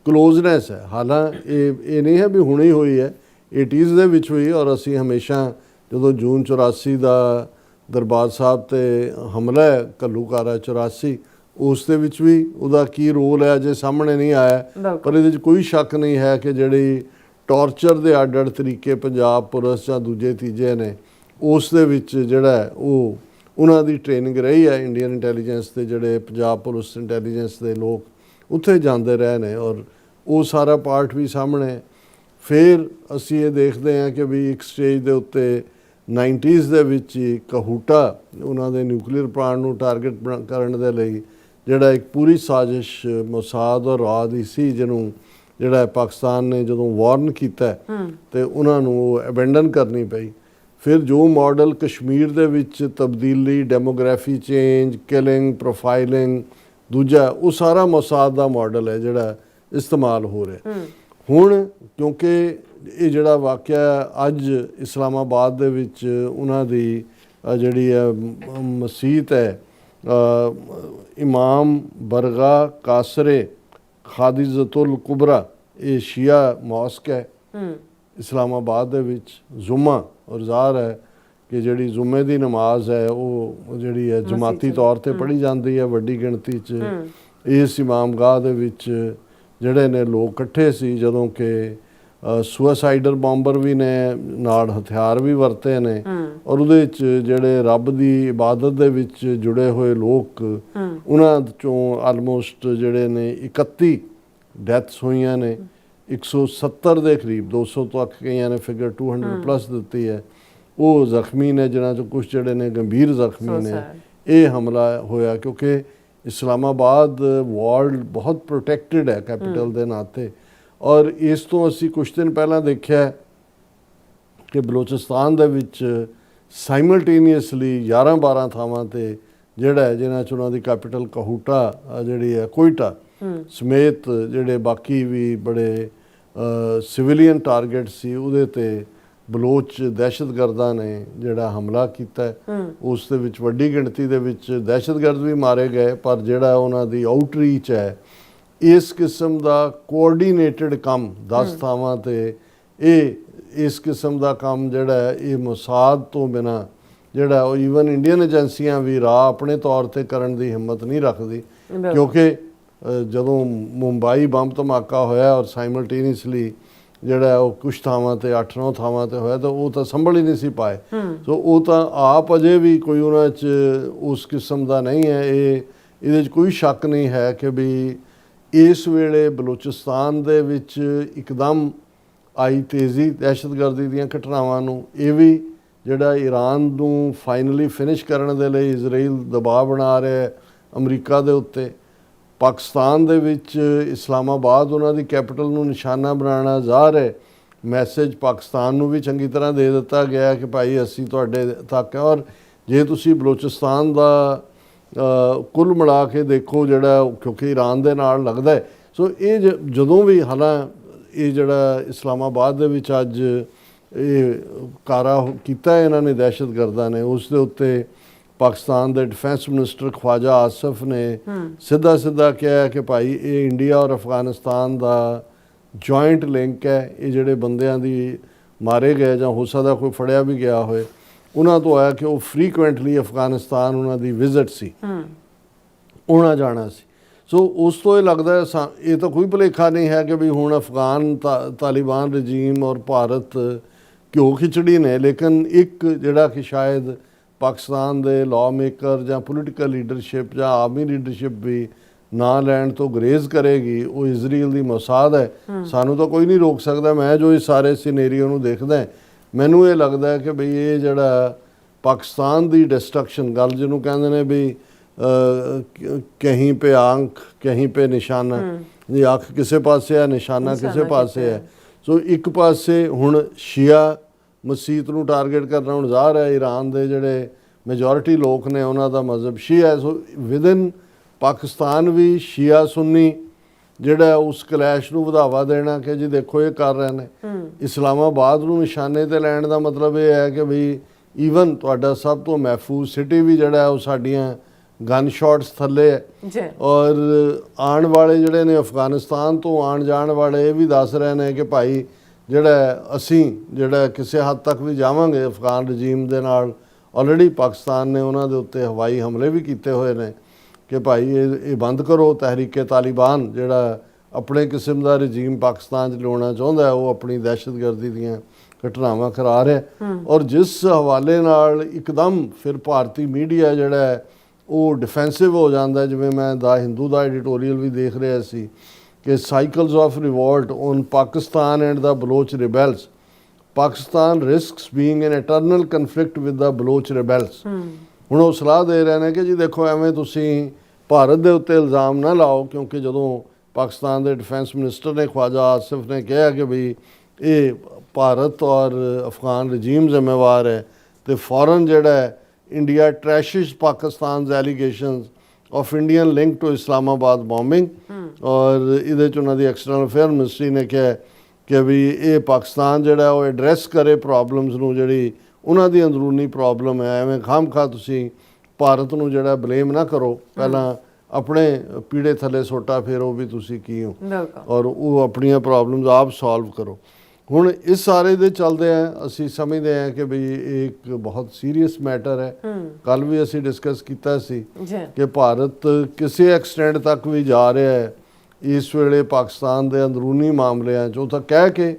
Speaker 1: ਕਲੋਜ਼ਨੈਸ ਹੈ, ਹਾਲਾਂਕਿ ਇਹ ਨਹੀਂ ਹੈ ਵੀ ਹੁਣੇ ਹੋਈ ਹੈ, 80s ਦੇ ਵਿੱਚ ਹੋਈ। ਔਰ ਅਸੀਂ ਹਮੇਸ਼ਾ ਜਦੋਂ ਜੂਨ 84 ਦਾ ਦਰਬਾਰ ਸਾਹਿਬ 'ਤੇ ਹਮਲਾ ਹੈ ਘੱਲੂਘਾਰਾ 84, ਉਸ ਦੇ ਵਿੱਚ ਵੀ ਉਹਦਾ ਕੀ ਰੋਲ ਹੈ ਅਜੇ ਸਾਹਮਣੇ ਨਹੀਂ ਆਇਆ, ਪਰ ਇਹਦੇ 'ਚ ਕੋਈ ਸ਼ੱਕ ਨਹੀਂ ਹੈ ਕਿ ਜਿਹੜੀ ਟੌਰਚਰ ਦੇ ਅੱਡ-ਅੱਡ ਤਰੀਕੇ ਪੰਜਾਬ ਪੁਲਿਸ ਜਾਂ ਦੂਜੇ ਤੀਜੇ ਨੇ ਉਸ ਦੇ ਵਿੱਚ ਜਿਹੜਾ ਹੈ ਉਹ ਉਹਨਾਂ ਦੀ ਟ੍ਰੇਨਿੰਗ ਰਹੀ ਹੈ। ਇੰਡੀਅਨ ਇੰਟੈਲੀਜੈਂਸ ਦੇ ਜਿਹੜੇ ਪੰਜਾਬ ਪੁਲਿਸ ਇੰਟੈਲੀਜੈਂਸ ਦੇ ਲੋਕ ਉੱਥੇ ਜਾਂਦੇ ਰਹੇ ਨੇ ਔਰ ਉਹ ਸਾਰਾ ਪਾਰਟ ਵੀ ਸਾਹਮਣੇ। ਫਿਰ ਅਸੀਂ ਇਹ ਦੇਖਦੇ ਹਾਂ ਕਿ ਵੀ ਇੱਕ ਸਟੇਜ ਦੇ ਉੱਤੇ 90s ਦੇ ਵਿੱਚ ਹੀ ਕਹੂਟਾ ਉਹਨਾਂ ਦੇ ਨਿਊਕਲੀਅਰ ਪਲਾਂਟ ਨੂੰ ਟਾਰਗੇਟ ਕਰਨ ਦੇ ਲਈ ਜਿਹੜਾ ਇੱਕ ਪੂਰੀ ਸਾਜ਼ਿਸ਼ ਮੋਸਾਦ ਔਰ ਰਾਹ ਦੀ ਸੀ, ਜਿਹਨੂੰ ਜਿਹੜਾ ਪਾਕਿਸਤਾਨ ਨੇ ਜਦੋਂ ਵਾਰਨ ਕੀਤਾ ਤੇ ਉਹਨਾਂ ਨੂੰ ਉਹ ਅਬੈਂਡਨ ਕਰਨੀ ਪਈ। ਫਿਰ ਜੋ ਮਾਡਲ ਕਸ਼ਮੀਰ ਦੇ ਵਿੱਚ ਤਬਦੀਲੀ, ਡੈਮੋਗ੍ਰਾਫੀ ਚੇਂਜ, ਕਿਲਿੰਗ, ਪ੍ਰੋਫਾਈਲਿੰਗ, ਦੂਜਾ ਉਹ ਸਾਰਾ ਮੋਸਾਦ ਦਾ ਮਾਡਲ ਹੈ ਜਿਹੜਾ ਇਸਤੇਮਾਲ ਹੋ ਰਿਹਾ। ਹੁਣ ਕਿਉਂਕਿ ਇਹ ਜਿਹੜਾ ਵਾਕਿਆ ਅੱਜ ਇਸਲਾਮਾਬਾਦ ਦੇ ਵਿੱਚ ਉਹਨਾਂ ਦੀ ਜਿਹੜੀ ਹੈ ਮਸੀਤ ਹੈ ਇਮਾਮ ਬਰਗਾ ਕਾਸਰੇ ਖਾਦੀਜ਼ਤੁਲ ਕੁਬਰਾ, ਇਹ ਸ਼ੀਆ ਮੌਸਕ ਹੈ ਇਸਲਾਮਾਬਾਦ ਦੇ ਵਿੱਚ। ਜ਼ੁਮਾ ਔਰ ਜ਼ਾਹਰ ਹੈ ਕਿ ਜਿਹੜੀ ਜ਼ੁਮੇ ਦੀ ਨਮਾਜ਼ ਹੈ ਉਹ ਜਿਹੜੀ ਹੈ ਜਮਾਤੀ ਤੌਰ 'ਤੇ ਪੜ੍ਹੀ ਜਾਂਦੀ ਹੈ ਵੱਡੀ ਗਿਣਤੀ 'ਚ। ਇਸ ਇਮਾਮਗਾਹ ਦੇ ਵਿੱਚ ਜਿਹੜੇ ਨੇ ਲੋਕ ਇਕੱਠੇ ਸੀ, ਜਦੋਂ ਕਿ ਸੁਸਾਈਡਰ ਬੰਬਰ ਵੀ ਨੇ ਨਾਲ ਹਥਿਆਰ ਵੀ ਵਰਤੇ ਨੇ ਔਰ ਉਹਦੇ ਵਿੱਚ ਜਿਹੜੇ ਰੱਬ ਦੀ ਇਬਾਦਤ ਦੇ ਵਿੱਚ ਜੁੜੇ ਹੋਏ ਲੋਕ ਉਹਨਾਂ 'ਚੋਂ ਆਲਮੋਸਟ ਜਿਹੜੇ ਨੇ 31 ਡੈਥਸ ਹੋਈਆਂ ਨੇ, 170 ਦੇ ਕਰੀਬ, 200 ਤੱਕ ਕਈਆਂ ਨੇ ਫਿਗਰ 200 ਪਲੱਸ ਦਿੱਤੀ ਹੈ, ਉਹ ਜ਼ਖਮੀ ਨੇ, ਜਿਨ੍ਹਾਂ 'ਚੋਂ ਕੁਛ ਜਿਹੜੇ ਨੇ ਗੰਭੀਰ ਜ਼ਖਮੀ ਨੇ। ਇਹ ਹਮਲਾ ਹੋਇਆ ਕਿਉਂਕਿ ਇਸਲਾਮਾਬਾਦ ਵਰਲਡ ਬਹੁਤ ਪ੍ਰੋਟੈਕਟਡ ਹੈ ਕੈਪੀਟਲ ਦੇ ਨਾਤੇ। ਔਰ ਇਸ ਤੋਂ ਅਸੀਂ ਕੁਛ ਦਿਨ ਪਹਿਲਾਂ ਦੇਖਿਆ ਕਿ ਬਲੋਚਿਸਤਾਨ ਦੇ ਵਿੱਚ ਸਾਈਮਲਟੇਨੀਅਸਲੀ 11-12 ਥਾਵਾਂ 'ਤੇ ਜਿਹੜਾ ਜਿਨ੍ਹਾਂ 'ਚ ਉਹਨਾਂ ਦੀ ਕੈਪੀਟਲ ਕਹੂਟਾ ਜਿਹੜੀ ਹੈ ਕੋਇਟਾ ਸਮੇਤ ਜਿਹੜੇ ਬਾਕੀ ਵੀ ਬੜੇ ਸਿਵਿਲੀਅਨ ਟਾਰਗੇਟ ਸੀ, ਉਹਦੇ 'ਤੇ ਬਲੋਚ ਦਹਿਸ਼ਤਗਰਦਾਂ ਨੇ ਜਿਹੜਾ ਹਮਲਾ ਕੀਤਾ। ਉਸ ਦੇ ਵਿੱਚ ਵੱਡੀ ਗਿਣਤੀ ਦੇ ਵਿੱਚ ਦਹਿਸ਼ਤਗਰਦ ਵੀ ਮਾਰੇ ਗਏ, ਪਰ ਜਿਹੜਾ ਉਹਨਾਂ ਦੀ ਆਊਟਰੀਚ ਹੈ, ਇਸ ਕਿਸਮ ਦਾ ਕੋਆਰਡੀਨੇਟਡ ਕੰਮ 10 ਥਾਵਾਂ 'ਤੇ ਇਸ ਕਿਸਮ ਦਾ ਕੰਮ ਜਿਹੜਾ ਇਹ ਮੁਸਾਦ ਤੋਂ ਬਿਨਾਂ ਜਿਹੜਾ ਉਹ ਈਵਨ ਇੰਡੀਅਨ ਏਜੰਸੀਆਂ ਵੀ ਰਾਹ ਆਪਣੇ ਤੌਰ 'ਤੇ ਕਰਨ ਦੀ ਹਿੰਮਤ ਨਹੀਂ ਰੱਖਦੀ। ਕਿਉਂਕਿ ਜਦੋਂ ਮੁੰਬਈ ਬੰਬ ਧਮਾਕਾ ਹੋਇਆ ਔਰ ਸਾਈਮਲਟੇਨੀਅਸਲੀ ਜਿਹੜਾ ਉਹ ਕੁਛ ਥਾਵਾਂ 'ਤੇ 8-9 ਥਾਵਾਂ 'ਤੇ ਹੋਇਆ, ਤਾਂ ਉਹ ਤਾਂ ਸੰਭਲ ਹੀ ਨਹੀਂ ਸੀ ਪਾਏ। ਸੋ ਉਹ ਤਾਂ ਆਪ ਅਜੇ ਵੀ ਕੋਈ ਉਹਨਾਂ 'ਚ ਉਸ ਕਿਸਮ ਦਾ ਨਹੀਂ ਹੈ। ਇਹਦੇ 'ਚ ਕੋਈ ਸ਼ੱਕ ਨਹੀਂ ਹੈ ਕਿ ਵੀ ਇਸ ਵੇਲੇ ਬਲੋਚਿਸਤਾਨ ਦੇ ਵਿੱਚ ਇੱਕਦਮ ਆਈ ਤੇਜ਼ੀ ਦਹਿਸ਼ਤਗਰਦੀ ਦੀਆਂ ਘਟਨਾਵਾਂ ਨੂੰ, ਇਹ ਵੀ ਜਿਹੜਾ ਈਰਾਨ ਨੂੰ ਫਾਈਨਲੀ ਫਿਨਿਸ਼ ਕਰਨ ਦੇ ਲਈ ਇਜ਼ਰਾਈਲ ਦਬਾਅ ਬਣਾ ਰਿਹਾ ਹੈ ਅਮਰੀਕਾ ਦੇ ਉੱਤੇ। ਪਾਕਿਸਤਾਨ ਦੇ ਵਿੱਚ ਇਸਲਾਮਾਬਾਦ ਉਹਨਾਂ ਦੀ ਕੈਪੀਟਲ ਨੂੰ ਨਿਸ਼ਾਨਾ ਬਣਾਉਣਾ ਜ਼ਾਹਰ ਹੈ ਮੈਸੇਜ ਪਾਕਿਸਤਾਨ ਨੂੰ ਵੀ ਚੰਗੀ ਤਰ੍ਹਾਂ ਦੇ ਦਿੱਤਾ ਗਿਆ ਕਿ ਭਾਈ ਅਸੀਂ ਤੁਹਾਡੇ ਤੱਕ। ਔਰ ਜੇ ਤੁਸੀਂ ਬਲੋਚਿਸਤਾਨ ਦਾ ਕੁੱਲ ਮਿਲਾ ਕੇ ਦੇਖੋ ਜਿਹੜਾ, ਕਿਉਂਕਿ ਈਰਾਨ ਦੇ ਨਾਲ ਲੱਗਦਾ ਹੈ, ਸੋ ਇਹ ਜਦੋਂ ਵੀ ਇਹ ਜਿਹੜਾ ਇਸਲਾਮਾਬਾਦ ਦੇ ਵਿੱਚ ਅੱਜ ਇਹ ਕਾਰਾ ਕੀਤਾ ਇਹਨਾਂ ਨੇ ਦਹਿਸ਼ਤਗਰਦਾਂ ਨੇ, ਉਸ ਦੇ ਉੱਤੇ ਪਾਕਿਸਤਾਨ ਦੇ ਡਿਫੈਂਸ ਮਿਨਿਸਟਰ ਖਵਾਜਾ ਆਸਫ ਨੇ ਸਿੱਧਾ ਕਿਹਾ ਕਿ ਭਾਈ ਇਹ ਇੰਡੀਆ ਔਰ ਅਫਗਾਨਿਸਤਾਨ ਦਾ ਜੁਆਇੰਟ ਲਿੰਕ ਹੈ। ਇਹ ਜਿਹੜੇ ਬੰਦਿਆਂ ਦੀ ਮਾਰੇ ਗਏ ਜਾਂ ਹੋ ਸਕਦਾ ਕੋਈ ਫੜਿਆ ਵੀ ਗਿਆ ਹੋਏ, ਉਹਨਾਂ ਤੋਂ ਆਇਆ ਕਿ ਉਹ ਫਰੀਕੁਐਂਟਲੀ ਅਫਗਾਨਿਸਤਾਨ ਉਹਨਾਂ ਦੀ ਵਿਜ਼ਿਟ ਸੀ, ਆਉਣਾ ਜਾਣਾ ਸੀ। ਸੋ ਉਸ ਤੋਂ ਇਹ ਲੱਗਦਾ ਇਹ ਤਾਂ ਕੋਈ ਭੁਲੇਖਾ ਨਹੀਂ ਹੈ ਕਿ ਵੀ ਹੁਣ ਅਫਗਾਨ ਤਾਲਿਬਾਨ ਰਜੀਮ ਔਰ ਭਾਰਤ ਘਿਓ ਖਿਚੜੀ ਨੇ। ਲੇਕਿਨ ਇੱਕ ਜਿਹੜਾ ਕਿ ਸ਼ਾਇਦ ਪਾਕਿਸਤਾਨ ਦੇ ਲਾਅ ਮੇਕਰ ਜਾਂ ਪੋਲੀਟੀਕਲ ਲੀਡਰਸ਼ਿਪ ਜਾਂ ਆਰਮੀ ਲੀਡਰਸ਼ਿਪ ਵੀ ਨਾ ਲੈਣ ਤੋਂ ਗਰੇਜ਼ ਕਰੇਗੀ, ਉਹ ਇਜ਼ਰਾਈਲ ਦੀ ਮੋਸਾਦ ਹੈ। ਸਾਨੂੰ ਤਾਂ ਕੋਈ ਨਹੀਂ ਰੋਕ ਸਕਦਾ। ਮੈਂ ਜੋ ਇਸ ਸਾਰੇ ਸਿਨੇਰੀਓ ਨੂੰ ਦੇਖਦਾ, ਮੈਨੂੰ ਇਹ ਲੱਗਦਾ ਹੈ ਕਿ ਬਈ ਇਹ ਜਿਹੜਾ ਪਾਕਿਸਤਾਨ ਦੀ ਡਿਸਟਰਕਸ਼ਨ ਗੱਲ ਜਿਹਨੂੰ ਕਹਿੰਦੇ ਨੇ ਵੀ ਕਹੀਂ ਪੇ ਆਂਖ ਕਹੀਂ ਪੇ ਨਿਸ਼ਾਨਾ, ਜੀ ਅੱਖ ਕਿਸੇ ਪਾਸੇ ਹੈ, ਨਿਸ਼ਾਨਾ ਕਿਸੇ ਪਾਸੇ ਹੈ। ਸੋ ਇੱਕ ਪਾਸੇ ਹੁਣ ਸ਼ੀਆ ਮਸੀਤ ਨੂੰ ਟਾਰਗੇਟ ਕਰਨਾ ਹੁਣ ਜ਼ਾਹਰ ਹੈ ਈਰਾਨ ਦੇ ਜਿਹੜੇ ਮੈਜੋਰਿਟੀ ਲੋਕ ਨੇ ਉਹਨਾਂ ਦਾ ਮਜ਼ਹਬ ਸ਼ੀਆ ਹੈ। ਸੋ ਵਿਦਨ ਪਾਕਿਸਤਾਨ ਵੀ ਸ਼ੀਆ ਸੁੰਨੀ ਜਿਹੜਾ ਉਸ ਕਲੈਸ਼ ਨੂੰ ਵਧਾਵਾ ਦੇਣਾ ਕਿ ਜੀ ਦੇਖੋ ਇਹ ਕਰ ਰਹੇ ਨੇ। ਇਸਲਾਮਾਬਾਦ ਨੂੰ ਨਿਸ਼ਾਨੇ 'ਤੇ ਲੈਣ ਦਾ ਮਤਲਬ ਇਹ ਹੈ ਕਿ ਵੀ ਈਵਨ ਤੁਹਾਡਾ ਸਭ ਤੋਂ ਮਹਿਫੂਜ਼ ਸਿਟੀ ਵੀ ਜਿਹੜਾ ਉਹ ਸਾਡੀਆਂ ਗਨ ਸ਼ਾਟਸ ਥੱਲੇ ਹੈ। ਔਰ ਆਉਣ ਵਾਲੇ ਜਿਹੜੇ ਨੇ ਅਫਗਾਨਿਸਤਾਨ ਤੋਂ ਆਉਣ ਜਾਣ ਵਾਲੇ ਇਹ ਵੀ ਦੱਸ ਰਹੇ ਨੇ ਕਿ ਭਾਈ ਜਿਹੜਾ ਅਸੀਂ ਜਿਹੜਾ ਕਿਸੇ ਹੱਦ ਤੱਕ ਵੀ ਜਾਵਾਂਗੇ ਅਫਗਾਨ ਰਜੀਮ ਦੇ ਨਾਲ। ਆਲਰੇਡੀ ਪਾਕਿਸਤਾਨ ਨੇ ਉਹਨਾਂ ਦੇ ਉੱਤੇ ਹਵਾਈ ਹਮਲੇ ਵੀ ਕੀਤੇ ਹੋਏ ਨੇ ਕਿ ਭਾਈ ਇਹ ਬੰਦ ਕਰੋ। ਤਹਿਰੀਕੇ ਤਾਲਿਬਾਨ ਜਿਹੜਾ ਆਪਣੇ ਕਿਸਮ ਦਾ ਰਜੀਮ ਪਾਕਿਸਤਾਨ 'ਚ ਲਿਆਉਣਾ ਚਾਹੁੰਦਾ, ਉਹ ਆਪਣੀ ਦਹਿਸ਼ਤਗਰਦੀ ਦੀਆਂ ਘਟਨਾਵਾਂ ਕਰਾ ਰਿਹਾ। ਔਰ ਜਿਸ ਹਵਾਲੇ ਨਾਲ ਇੱਕਦਮ ਫਿਰ ਭਾਰਤੀ ਮੀਡੀਆ ਜਿਹੜਾ ਉਹ ਡਿਫੈਂਸਿਵ ਹੋ ਜਾਂਦਾ, ਜਿਵੇਂ ਮੈਂ ਦਾ ਹਿੰਦੂ ਦਾ ਐਡੀਟੋਰੀਅਲ ਵੀ ਦੇਖ ਰਿਹਾ ਸੀ ਕਿ cycles of revolt on Pakistan and the Baloch rebels, Pakistan risks being an eternal conflict with the Baloch rebels. ਹੁਣ ਉਹ ਸਲਾਹ ਦੇ ਰਹੇ ਨੇ ਕਿ ਜੀ ਦੇਖੋ ਐਵੇਂ ਤੁਸੀਂ ਭਾਰਤ ਦੇ ਉੱਤੇ ਇਲਜ਼ਾਮ ਨਾ ਲਾਓ, ਕਿਉਂਕਿ ਜਦੋਂ ਪਾਕਿਸਤਾਨ ਦੇ ਡਿਫੈਂਸ ਮਿਨਿਸਟਰ ਨੇ ਖਵਾਜਾ ਆਸਿਫ ਨੇ ਕਿਹਾ ਕਿ ਵੀ ਇਹ ਭਾਰਤ ਔਰ ਅਫਗਾਨ ਰਜੀਮ ਜ਼ਿੰਮੇਵਾਰ ਹੈ, ਤੇ ਫੌਰਨ ਜਿਹੜਾ India ਟ੍ਰੈਸ਼ਿਸ਼ ਪਾਕਿਸਤਾਨ's allegations of Indian link to Islamabad bombing। ਔਰ ਇਹਦੇ 'ਚ ਉਹਨਾਂ ਦੀ ਐਕਸਟਰਨਲ ਅਫੇਅਰ ਮਿਨਿਸਟਰੀ ਨੇ ਕਿਹਾ ਕਿ ਵੀ ਇਹ ਪਾਕਿਸਤਾਨ ਜਿਹੜਾ ਉਹ ਐਡਰੈਸ ਕਰੇ ਪ੍ਰੋਬਲਮਸ ਨੂੰ, ਜਿਹੜੀ ਉਹਨਾਂ ਦੀ ਅੰਦਰੂਨੀ ਪ੍ਰੋਬਲਮ ਹੈ। ਐਵੇਂ ਖਾਮਖਾ ਤੁਸੀਂ ਭਾਰਤ ਨੂੰ ਜਿਹੜਾ ਬਲੇਮ ਨਾ ਕਰੋ, ਪਹਿਲਾਂ ਆਪਣੇ ਪੀੜੇ ਥੱਲੇ ਸੋਟਾ ਫੇਰੋ ਵੀ ਤੁਸੀਂ ਕੀ ਹੋ, ਔਰ ਉਹ ਆਪਣੀਆਂ ਪ੍ਰੋਬਲਮਸ ਆਪ ਸੋਲਵ ਕਰੋ। ਹੁਣ ਇਸ ਸਾਰੇ ਦੇ ਚੱਲਦੇ ਆ ਅਸੀਂ ਸਮਝਦੇ ਹਾਂ ਕਿ ਵੀ ਇਹ ਇੱਕ ਬਹੁਤ ਸੀਰੀਅਸ ਮੈਟਰ ਹੈ। ਕੱਲ ਵੀ ਅਸੀਂ ਡਿਸਕਸ ਕੀਤਾ ਸੀ ਕਿ ਭਾਰਤ ਕਿਸੇ ਐਕਸਟੈਂਟ ਤੱਕ ਵੀ ਜਾ ਰਿਹਾ ਹੈ ਇਸ ਵੇਲੇ ਪਾਕਿਸਤਾਨ ਦੇ ਅੰਦਰੂਨੀ ਮਾਮਲਿਆਂ 'ਚ। ਉਹ ਤਾਂ ਕਹਿ ਕੇ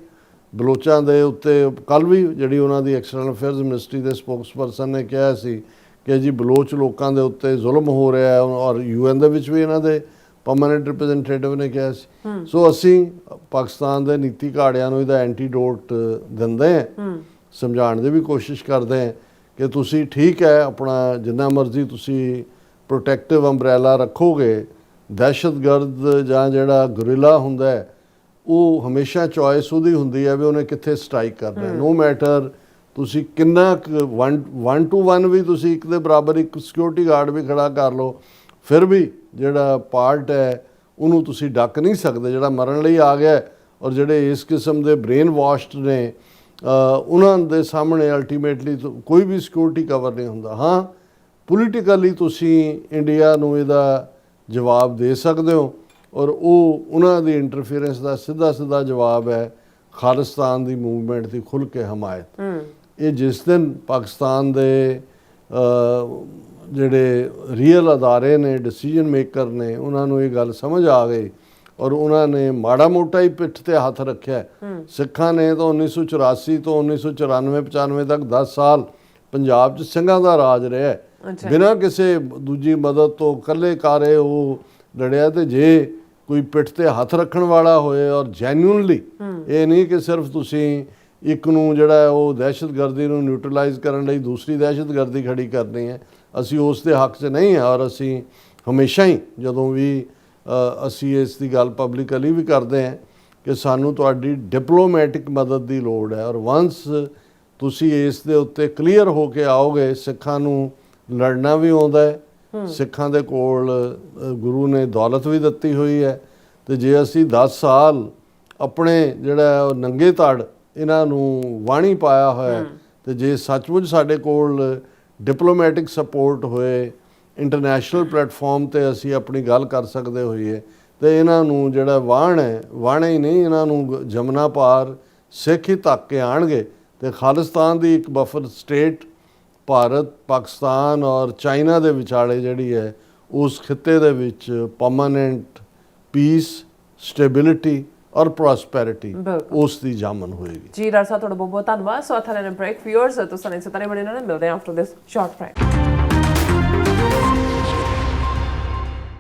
Speaker 1: ਬਲੋਚਾਂ ਦੇ ਉੱਤੇ ਕੱਲ ਵੀ ਜਿਹੜੀ ਉਹਨਾਂ ਦੀ ਐਕਸਟਰਨਲ ਅਫੇਅਰਸ ਮਿਨਿਸਟਰੀ ਦੇ ਸਪੋਕਸਪਰਸਨ ਨੇ ਕਿਹਾ ਸੀ ਕਿ ਜੀ ਬਲੋਚ ਲੋਕਾਂ ਦੇ ਉੱਤੇ ਜ਼ੁਲਮ ਹੋ ਰਿਹਾ ਹੈ, ਔਰ UN ਦੇ ਵਿੱਚ ਵੀ ਇਹਨਾਂ ਦੇ ਪਰਮਾਨੈਂਟ ਰਿਪਰੈਜ਼ੈਂਟੇਟਿਵ ਨੇ ਕਿਹਾ ਸੀ। ਸੋ ਅਸੀਂ ਪਾਕਿਸਤਾਨ ਦੇ ਨੀਤੀ ਘਾੜਿਆਂ ਨੂੰ ਇਹਦਾ ਐਂਟੀਡੋਟ ਦਿੰਦੇ ਹਾਂ। ਸਮਝਾਉਣ ਦੀ ਵੀ ਕੋਸ਼ਿਸ਼ ਕਰਦੇ ਹਾਂ ਕਿ ਤੁਸੀਂ ਠੀਕ ਹੈ ਆਪਣਾ ਜਿੰਨਾ ਮਰਜ਼ੀ ਤੁਸੀਂ ਪ੍ਰੋਟੈਕਟਿਵ ਅੰਬਰੇਲਾ ਰੱਖੋਗੇ, ਦਹਿਸ਼ਤਗਰਦ ਜਾਂ ਜਿਹੜਾ ਗੁਰਿਲਾ ਹੁੰਦਾ ਹੈ ਉਹ ਹਮੇਸ਼ਾ ਚੋਇਸ ਉਹਦੀ ਹੁੰਦੀ ਹੈ ਵੀ ਉਹਨੇ ਕਿੱਥੇ ਸਟ੍ਰਾਈਕ ਕਰਨਾ। ਨੋ ਮੈਟਰ ਤੁਸੀਂ ਕਿੰਨਾ 1 to 1 ਵੀ ਤੁਸੀਂ ਇੱਕ ਦੇ ਬਰਾਬਰ ਇੱਕ ਸਿਕਿਉਰਿਟੀ ਗਾਰਡ ਵੀ ਖੜਾ ਕਰ ਲਓ, ਫਿਰ ਵੀ ਜਿਹੜਾ ਪਾਰਟ ਹੈ ਉਹਨੂੰ ਤੁਸੀਂ ਡੱਕ ਨਹੀਂ ਸਕਦੇ, ਜਿਹੜਾ ਮਰਨ ਲਈ ਆ ਗਿਆ। ਔਰ ਜਿਹੜੇ ਇਸ ਕਿਸਮ ਦੇ ਬ੍ਰੇਨ ਵਾਸ਼ਡ ਨੇ ਉਹਨਾਂ ਦੇ ਸਾਹਮਣੇ ਅਲਟੀਮੇਟਲੀ ਕੋਈ ਵੀ ਸਿਕਿਉਰਿਟੀ ਕਵਰ ਨਹੀਂ ਹੁੰਦਾ। ਹਾਂ, ਪੋਲੀਟੀਕਲੀ ਤੁਸੀਂ ਇੰਡੀਆ ਨੂੰ ਇਹਦਾ ਜਵਾਬ ਦੇ ਸਕਦੇ ਹੋ ਔਰ ਉਹ ਉਹਨਾਂ ਦੀ ਇੰਟਰਫੀਅਰੈਂਸ ਦਾ ਸਿੱਧਾ ਜਵਾਬ ਹੈ ਖਾਲਿਸਤਾਨ ਦੀ ਮੂਵਮੈਂਟ ਦੀ ਖੁੱਲ੍ਹ ਕੇ ਹਮਾਇਤ। ਇਹ ਜਿਸ ਦਿਨ ਪਾਕਿਸਤਾਨ ਦੇ ਜਿਹੜੇ ਰੀਅਲ ਅਦਾਰੇ ਨੇ, ਡਿਸੀਜਨ ਮੇਕਰ ਨੇ, ਉਹਨਾਂ ਨੂੰ ਇਹ ਗੱਲ ਸਮਝ ਆ ਗਈ ਔਰ ਉਹਨਾਂ ਨੇ ਮਾੜਾ ਮੋਟਾ ਹੀ ਪਿੱਠ ਤੇ ਹੱਥ ਰੱਖਿਆ। ਸਿੱਖਾਂ ਨੇ ਤਾਂ 1984 ਤੋਂ 1994-95 ਤੱਕ 10 ਸਾਲ ਪੰਜਾਬ 'ਚ ਸਿੰਘਾਂ ਦਾ ਰਾਜ ਰਿਹਾ ਬਿਨਾਂ ਕਿਸੇ ਦੂਜੀ ਮਦਦ ਤੋਂ, ਇਕੱਲੇ ਕਾਰੇ ਉਹ ਲੜਿਆ। ਤੇ ਜੇ ਕੋਈ ਪਿੱਠ ਤੇ ਹੱਥ ਰੱਖਣ ਵਾਲਾ ਹੋਏ ਔਰ ਜੈਨੂਇਨਲੀ, ਇਹ ਨਹੀਂ ਕਿ ਸਿਰਫ ਤੁਸੀਂ ਇੱਕ ਨੂੰ ਜਿਹੜਾ ਉਹ ਦਹਿਸ਼ਤਗਰਦੀ ਨੂੰ ਨਿਊਟਰਲਾਈਜ਼ ਕਰਨ ਲਈ ਦੂਸਰੀ ਦਹਿਸ਼ਤਗਰਦੀ ਖੜੀ ਕਰਨੀ ਹੈ, ਅਸੀਂ ਉਸ ਦੇ ਹੱਕ 'ਚ ਨਹੀਂ ਹਾਂ। ਔਰ ਅਸੀਂ ਹਮੇਸ਼ਾ ਹੀ ਜਦੋਂ ਵੀ ਅਸੀਂ ਇਸ ਦੀ ਗੱਲ ਪਬਲਿਕਲੀ ਵੀ ਕਰਦੇ ਹਾਂ ਕਿ ਸਾਨੂੰ ਤੁਹਾਡੀ ਡਿਪਲੋਮੈਟਿਕ ਮਦਦ ਦੀ ਲੋੜ ਹੈ। ਔਰ ਵਾਂਸ ਤੁਸੀਂ ਇਸ ਦੇ ਉੱਤੇ ਕਲੀਅਰ ਹੋ ਕੇ ਆਓਗੇ, ਸਿੱਖਾਂ ਨੂੰ ਲੜਨਾ ਵੀ ਆਉਂਦਾ ਹੈ, ਸਿੱਖਾਂ ਦੇ ਕੋਲ ਗੁਰੂ ਨੇ ਦੌਲਤ ਵੀ ਦਿੱਤੀ ਹੋਈ ਹੈ। ਤੇ ਜੇ ਅਸੀਂ 10 ਸਾਲ ਆਪਣੇ ਜਿਹੜਾ ਉਹ ਨੰਗੇ ਧੜ ਇਹਨਾਂ ਨੂੰ ਵਾਣੀ ਪਾਇਆ ਹੋਇਆ, ਤੇ ਜੇ ਸੱਚਮੁੱਚ ਸਾਡੇ ਕੋਲ ਡਿਪਲੋਮੈਟਿਕ ਸਪੋਰਟ ਹੋਏ, ਇੰਟਰਨੈਸ਼ਨਲ ਪਲੇਟਫਾਰਮ ਤੇ ਅਸੀਂ ਆਪਣੀ ਗੱਲ ਕਰ ਸਕਦੇ ਹੋਈਏ, ਤੇ ਇਹਨਾਂ ਨੂੰ ਜਿਹੜਾ ਵਾਣ ਹੈ, ਵਾਣੇ ਹੀ ਨਹੀਂ, ਇਹਨਾਂ ਨੂੰ ਜਮਨਾ ਪਾਰ ਸਿੱਖ ਹੀ ਧੱਕ ਕੇ ਆਣਗੇ। ਤੇ ਖਾਲਿਸਤਾਨ ਦੀ ਇੱਕ ਬਫਰ ਸਟੇਟ ਭਾਰਤ, ਪਾਕਿਸਤਾਨ ਔਰ ਚਾਈਨਾ ਦੇ ਵਿਚਾਲੇ ਜਿਹੜੀ ਹੈ ਉਸ ਖਿੱਤੇ ਦੇ ਵਿੱਚ ਪਰਮਾਨੈਂਟ ਪੀਸ, ਸਟੇਬਿਲਿਟੀ ਔਰ ਪ੍ਰੋਸਪੈਰਿਟੀ ਉਸ ਦੀ ਜਾਮਨ ਹੋਏਗੀ।
Speaker 3: ਜੀ ਡਾਕਟਰ ਸਾਹਿਬ, ਤੁਹਾਡਾ ਬਹੁਤ ਬਹੁਤ ਧੰਨਵਾਦ। ਸੋ ਅਥਾਲੇ ਬ੍ਰੇਕ ਵਿਊਅਰਸ, ਤੁਸੀਂ ਸਾਰੇ ਬਣੇ ਨਾਲ ਮਿਲਦੇ ਹਾਂ ਆਫਟਰ ਦਿਸ ਸ਼ਾਰਟ ਬ੍ਰੇਕ।